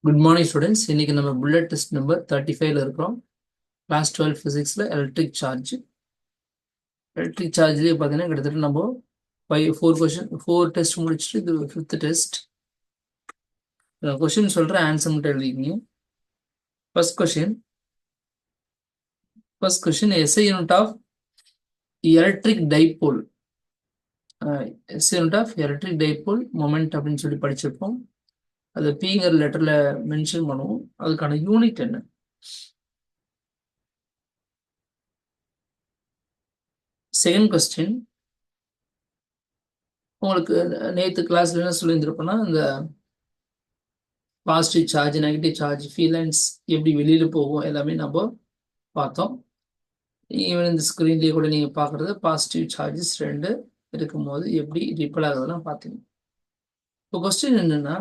Good morning students. இன்னைக்கு நம்ம bullet test number 35ல இருக்கிறோம். கிளாஸ் 12 ஃபிசிக்ஸில் எலக்ட்ரிக் சார்ஜ்லேயே பார்த்தீங்கன்னா கிட்டத்தட்ட நம்ம 4 டெஸ்ட் முடிச்சுட்டு இது 5th டெஸ்ட். கொஸ்டின் சொல்கிறேன், ஆன்சர் மட்டும் எழுதிக்கிங்க. First question SI unit of electric dipole. SI unit of electric dipole moment அப்படின்னு சொல்லி படிச்சிருப்போம். அதை பிங்கிற லெட்டரில் மென்ஷன் பண்ணுவோம். அதுக்கான யூனிட் என்ன? செகண்ட் கொஸ்டின், உங்களுக்கு நேற்று கிளாஸ்ல என்ன சொல்லியிருந்திருப்போம்னா, இந்த பாசிட்டிவ் சார்ஜ், நெகட்டிவ் சார்ஜ், ஃபீலைன்ஸ் எப்படி வெளியில் போகும் எல்லாமே நம்ம பார்த்தோம். ஈவன் இந்த ஸ்க்ரீன்லேயே கூட நீங்கள் பார்க்குறது பாசிட்டிவ் சார்ஜஸ் 2 இருக்கும்போது எப்படி ரிப்பல் ஆகுதுலாம் பார்த்தீங்க. இப்போ கொஸ்டின் என்னென்னா,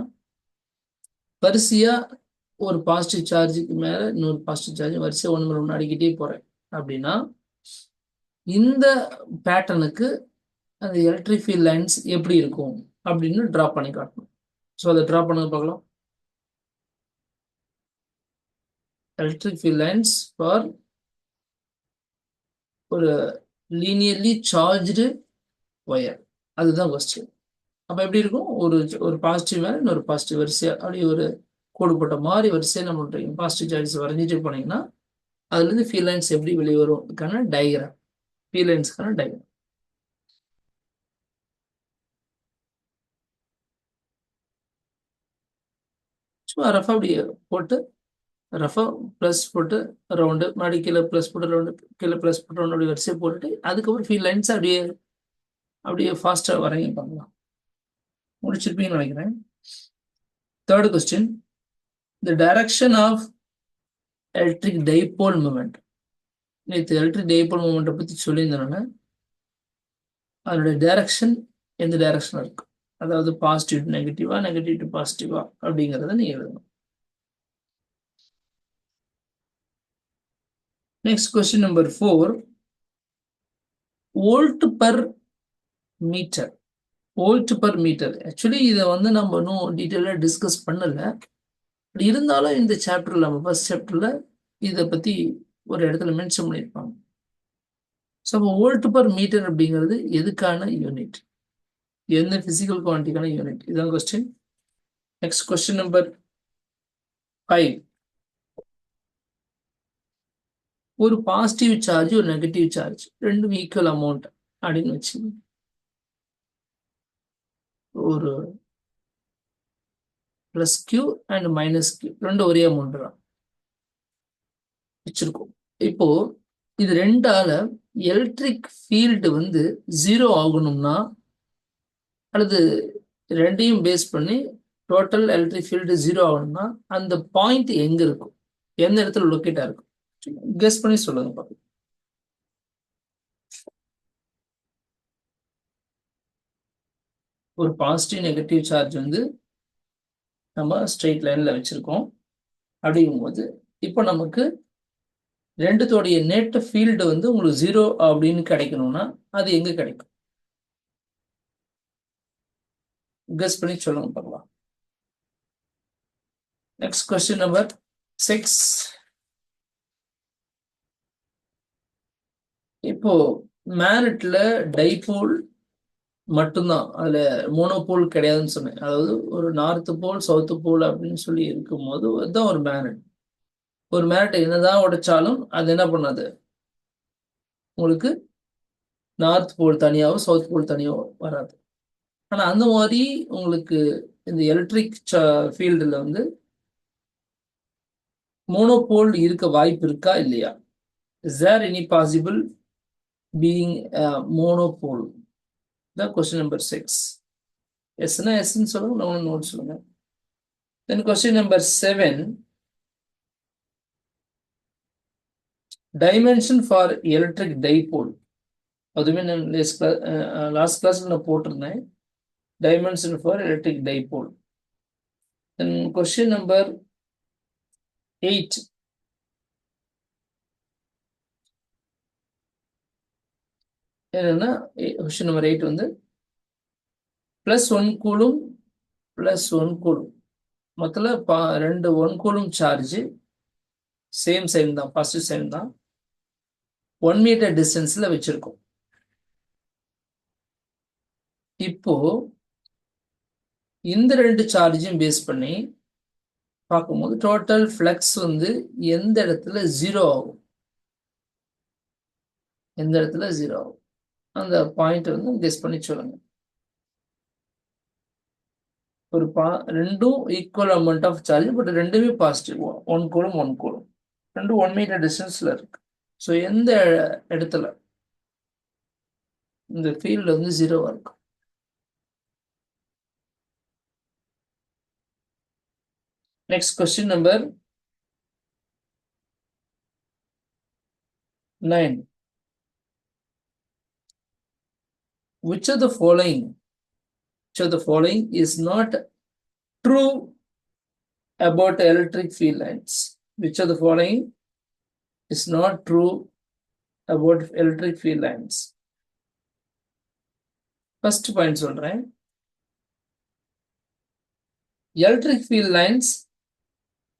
வரிசையாக ஒரு பாசிட்டிவ் சார்ஜுக்கு மேலே இன்னொரு பாசிட்டிவ் சார்ஜ் வரிசையாக ஒன்று மேலே ஒன்று அடிக்கிட்டே போகிறேன் அப்படின்னா இந்த பேட்டர்னுக்கு அந்த எலக்ட்ரிக் ஃபீல்ட் லைன்ஸ் எப்படி இருக்கும் அப்படின்னு ட்ரா பண்ணி காட்டணும். ஸோ அதை ட்ரா பண்ண பார்க்கலாம். எலக்ட்ரிக் ஃபீல்ட் லைன்ஸ் ஃபார் ஒரு லீனியர்லி சார்ஜ்டு ஒயர், அதுதான் கொஸ்டின். அப்போ எப்படி இருக்கும்? ஒரு பாசிட்டிவ் மேலே இன்னொரு பாசிட்டிவ் வரிசையாக அப்படியே ஒரு கோடு போட்ட மாதிரி வரிசையாக நம்ம பாசிட்டிவ் சார்ஜஸ் வரைஞ்சிட்டு போனீங்கன்னா அதுலேருந்து ஃபீல்ட் லைன்ஸ் எப்படி வெளியே வரும்க்கான டயக்ராம், ஃபீல்ட் லைன்ஸ்க்கான டயக்ராம். சும்மா ரஃபா அப்படி போட்டு ரஃபாக ப்ளஸ் போட்டு ரவுண்டு, மறுபடி கீழே ப்ளஸ் போட்டு ரவுண்டு, கீழே ப்ளஸ் போட்டு ரவுண்டு, அப்படி வரிசையை போட்டுட்டு அதுக்கப்புறம் ஃபீல்ட் லைன்ஸ் அப்படியே ஃபாஸ்ட்டாக வரைங்க பார்க்கலாம். முடிச்சிருப்பீங்கன்னு நினைக்கிறேன். Third question, the direction of electric dipole moment. நேற்று எலக்ட்ரிக் டைபோல் மூமெண்ட்டை பற்றி சொல்லியிருந்தேன்னா அதனுடைய டைரக்ஷன் எந்த டைரக்ஷன் இருக்கு, அதாவது பாசிட்டிவ் டு நெகட்டிவா, நெகட்டிவ் டு பாசிட்டிவா அப்படிங்கிறத நீங்கள் எழுதணும். Next question number 4, volt per metre. Volt per metre actually இதை நம்ம இன்னும் டீட்டெயிலாக டிஸ்கஸ் பண்ணல. இருந்தாலும் இந்த சாப்டர்ல நம்ம ஃபர்ஸ்ட் சாப்டர்ல இதை பற்றி ஒரு இடத்துல மென்ஷன் பண்ணியிருப்பாங்க. ஸோ வோல்ட் பர் மீட்டர் அப்படிங்கிறது எதுக்கான யூனிட், எந்த பிசிக்கல் குவான்டிட்டிக்கான யூனிட், இதுதான் கொஸ்டின். நெக்ஸ்ட் கொஸ்டின் நம்பர் 5, ஒரு பாசிட்டிவ் சார்ஜ் ஒரு நெகட்டிவ் சார்ஜ் ரெண்டும் ஈக்குவல் அமௌண்ட் அப்படின்னு வச்சு ஒரு plus q and minus q ரெண்டும் ஒரே அமௌண்ட் தான் வச்சிருக்கோம். இப்போ இது ரெண்டால எலக்ட்ரிக் ஃபீல்டு 0 ஆகணும்னா, அல்லது ரெண்டையும் பேஸ் பண்ணி டோட்டல் எலக்ட்ரிக் ஃபீல்டு 0 ஆகணும்னா அந்த பாயிண்ட் எங்க இருக்கும், எந்த இடத்துல லொக்கேட்டா இருக்கும், கெஸ் பண்ணி சொல்லுங்க பாருங்க. ஒரு பாசிட்டிவ் நெகட்டிவ் சார்ஜ் நம்ம ஸ்ட்ரெயிட் லைன்ல வச்சிருக்கோம். அப்படிங்கும்போது இப்போ நமக்கு ரெண்டுத்தோடைய நெட் ஃபீல்டு உங்களுக்கு 0 அப்படின்னு கிடைக்கணும்னா அது எங்க கிடைக்கும், கெஸ் பண்ணி சொல்லுங்க பார்க்கலாம். நெக்ஸ்ட் கொஸ்டின் நம்பர் 6, இப்போ மேக்னெட்ல டைபோல் மட்டும்தான், அதுல மோனோபோல் கிடையாதுன்னு சொன்னேன். அதாவது ஒரு நார்த் போல் சவுத் போல் அப்படின்னு சொல்லி இருக்கும்போது அதுதான் ஒரு மேக்னெட். ஒரு மேக்னெட் என்னதான் உடைச்சாலும் அது என்ன பண்ணாது, உங்களுக்கு நார்த் போல் தனியாகவும் சவுத் போல் தனியாகவும் வராது. ஆனா அந்த மாதிரி உங்களுக்கு இந்த எலக்ட்ரிக் ஃபீல்டுல மோனோபோல் இருக்க வாய்ப்பு இருக்கா இல்லையா? Is there any possible being monopole? தான் கொஸ்டின் நம்பர் 6. எஸ்னா எஸ்ன்னு சொல்லுங்க, நோ நோட் சொல்லுங்க. Then question number 7, dimension for electric dipole. அதுவுமே நான் லாஸ்ட் கிளாஸ்ல நான் போட்டிருந்தேன், dimension for electric dipole. Then question number 8, என்னன்னா கொஸ்டின் நம்பர் 8 +1 கூலும் +1 கூலும் மொத்தத்துல ரெண்டு 1 கூலும் சார்ஜ் சேம் சைன் தான், பாசிட்டிவ் சைன் தான், 1 மீட்டர் டிஸ்டன்ஸ்ல வச்சிருக்கோம். இப்போ இந்த ரெண்டு சார்ஜையும் பேஸ் பண்ணி பார்க்கும்போது டோட்டல் ஃப்ளக்ஸ் வந்து எந்த இடத்துல ஜீரோ ஆகும், எந்த இடத்துல ஜீரோ ஆகும் அந்த பாயிண்ட் வந்து கெஸ் பண்ணி சொல்லுங்க. ஒரு ரெண்டும் equal amount of charge, but ரெண்டுமே பாசிட்டிவ், 1 கூலும் 1 கூலும், ரெண்டும் 1 மீட்டர் டிஸ்டன்ஸ்ல இருக்கு. ஸோ எந்த இடத்துல இந்த ஃபீல்டு வந்து ஜீரோவா இருக்கும்? Next question number 9. Which of the following is not true about electric field lines? Which of the following is not true about electric field lines? First point சொல்றேன். Electric field lines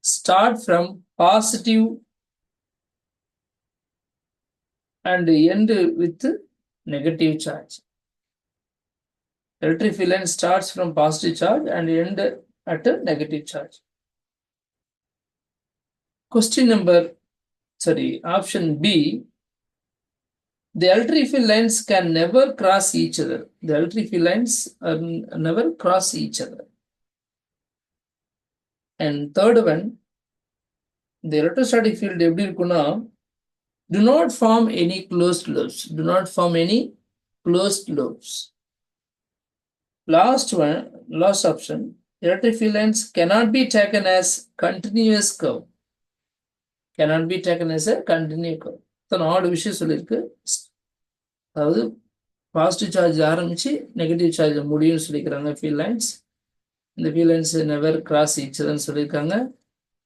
start from positive and end with negative charge. Electric field line starts from positive charge and end at a negative charge. Option B. The electric field lines can never cross each other. The electric field lines never cross each other. And third one, the electrostatic field எப்படி இருக்குன்னா, do not form any closed loops. Do not form any closed loops. Last option, electric field lines cannot be taken as continuous curve. Cannot be taken as a continuous curve. So 4 விஷயம் சொல்லியிருக்கு. அதாவது positive charge ஆரம்பிச்சு negative charge முடியும்னு சொல்லிக்கிறாங்க field lines. இந்த field lines never cross each அதர்னு சொல்லியிருக்காங்க.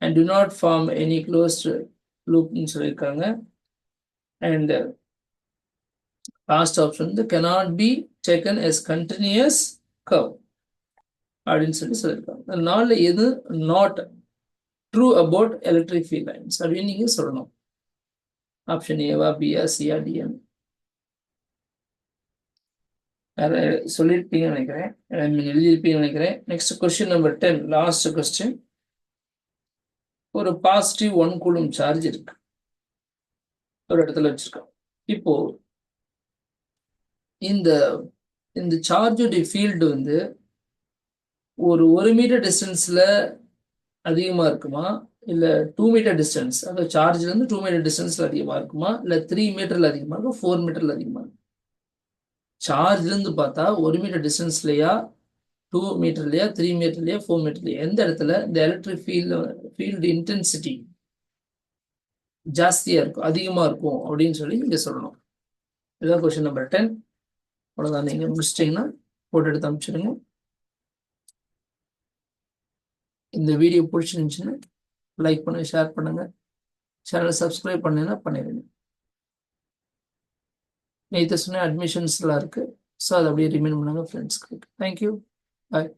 And do not form any closed லூப்னு சொல்லியிருக்காங்க. அண்ட் லாஸ்ட் ஆப்ஷன் வந்து cannot be taken as continuous curve அப்படின்னு சொல்லியிருக்காங்க. 4ல எது not true about electric field lines அப்படின்னு நீங்க சொல்லணும். ஆப்ஷன் ஏவா, பியா, சியா, டிஎன் சொல்லியிருப்பீங்கன்னு நினைக்கிறேன், எழுதியிருப்பீங்கன்னு நினைக்கிறேன். Next question number 10, last question. ஒரு பாசிட்டிவ் 1 கூலும் சார்ஜ் இருக்கு, ஒரு இடத்துல வச்சிருக்கோம். இப்போ இந்த இந்த சார்ஜுடைய ஃபீல்டு வந்து ஒரு 1 மீட்டர் டிஸ்டன்ஸ்ல அதிகமா இருக்குமா, இல்ல 2 மீட்டர் டிஸ்டன்ஸ், அதாவது சார்ஜ்ல இருந்து 2 மீட்டர் டிஸ்டன்ஸ்ல அதிகமா இருக்குமா, இல்ல 3 மீட்டர்ல அதிகமா இருக்கும், 4 மீட்டர்ல அதிகமா இருக்கும்? சார்ஜ்ல இருந்து பார்த்தா 1 மீட்டர் டிஸ்டன்ஸ்லயா, 2 மீட்டர்லயா, 3 மீட்டர்லயா, 4 மீட்டர்லயா, எந்த இடத்துல இந்த எலக்ட்ரிக் ஃபீல்டு இன்டென்சிட்டி ஜாஸ்தியா இருக்கும், அதிகமா இருக்கும் அப்படின்னு சொல்லி நீங்க சொல்லணும். இதுதான் கொஸ்டின் நம்பர் 10. அவ்வளவுதான். நீங்க முடிச்சிட்டீங்கன்னா போட்டோ எடுத்து அனுப்பிச்சிடுங்க. இந்த வீடியோ பிடிச்சிருந்துச்சுன்னா லைக் பண்ணுங்க, ஷேர் பண்ணுங்க, சேனலை சப்ஸ்கிரைப் பண்ணீங்கன்னா பண்ணிடுங்க. நேற்று சொன்ன அட்மிஷன்ஸ்லாம் இருக்கு, ஸோ அதை அப்படியே ரிமைண்ட் பண்ணுங்க ஃப்ரெண்ட்ஸ்க்கு. தேங்க்யூ, பாய்.